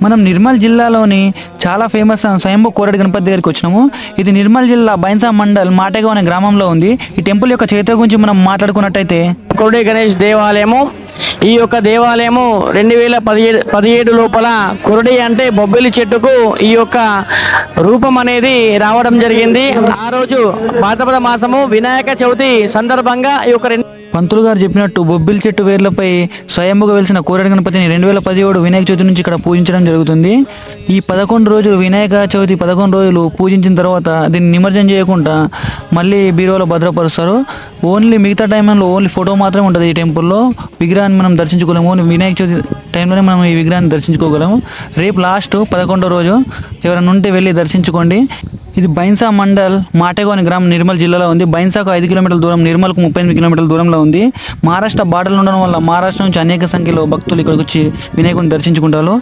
మనం నిర్మల్ జిల్లాలోని చాలా ఫేమస్ స్వయంభూ కోరటి గణపతి దగ్గరికి వచ్చినాము. ఇది నిర్మల్ జిల్లా బైన్సా మండల్ మాటేగావ్ అనే గ్రామంలో ఉంది. ఈ టెంపుల్ యొక్క చరిత్ర గురించి మనం మాట్లాడుకున్నట్టయితే, కోరటి గణేష్ దేవాలయము, ఈ యొక్క దేవాలయము 2017 లోపల కొరడి అంటే బొబ్బిలి చెట్టుకు ఈ యొక్క రూపం అనేది రావడం జరిగింది. ఆ రోజు భాద్రపద మాసము వినాయక చవితి సందర్భంగా ఈ యొక్క పంతులు గారు చెప్పినట్టు బొబ్బిలి చెట్టు వేర్లపై స్వయంభుగా వెలిసిన కోరటి గణపతిని 2017 వినాయక చవితి నుంచి ఇక్కడ పూజించడం జరుగుతుంది. ఈ 11 రోజులు వినాయక చవితి 11 రోజులు పూజించిన తర్వాత దీన్ని నిమజ్జనం చేయకుండా మళ్ళీ బీరువాలో భద్రపరుస్తారు. ఓన్లీ మిగతా టైంలో ఓన్లీ ఫోటో మాత్రమే ఉంటుంది. ఈ టెంపుల్లో విగ్రహాన్ని మనం దర్శించుకోలేము. ఓన్లీ వినాయక చవితి టైంలోనే మనం ఈ విగ్రహాన్ని దర్శించుకోగలము. రేపు లాస్ట్ 11వ రోజు ఎవరైనా ఉంటే వెళ్ళి దర్శించుకోండి. ఇది బైన్సా మండల్ మాటేగావ్ అనే గ్రామం నిర్మల్ జిల్లాలో ఉంది. బైన్సాకు 5 కిలోమీటర్ల దూరం, నిర్మల్కు 38 కిలోమీటర్ల దూరంలో ఉంది. మహారాష్ట్ర బార్డర్లో ఉండడం వల్ల మహారాష్ట్ర నుంచి అనేక సంఖ్యలో భక్తులు ఇక్కడికి వచ్చి వినాయకుని దర్శించుకుంటారు.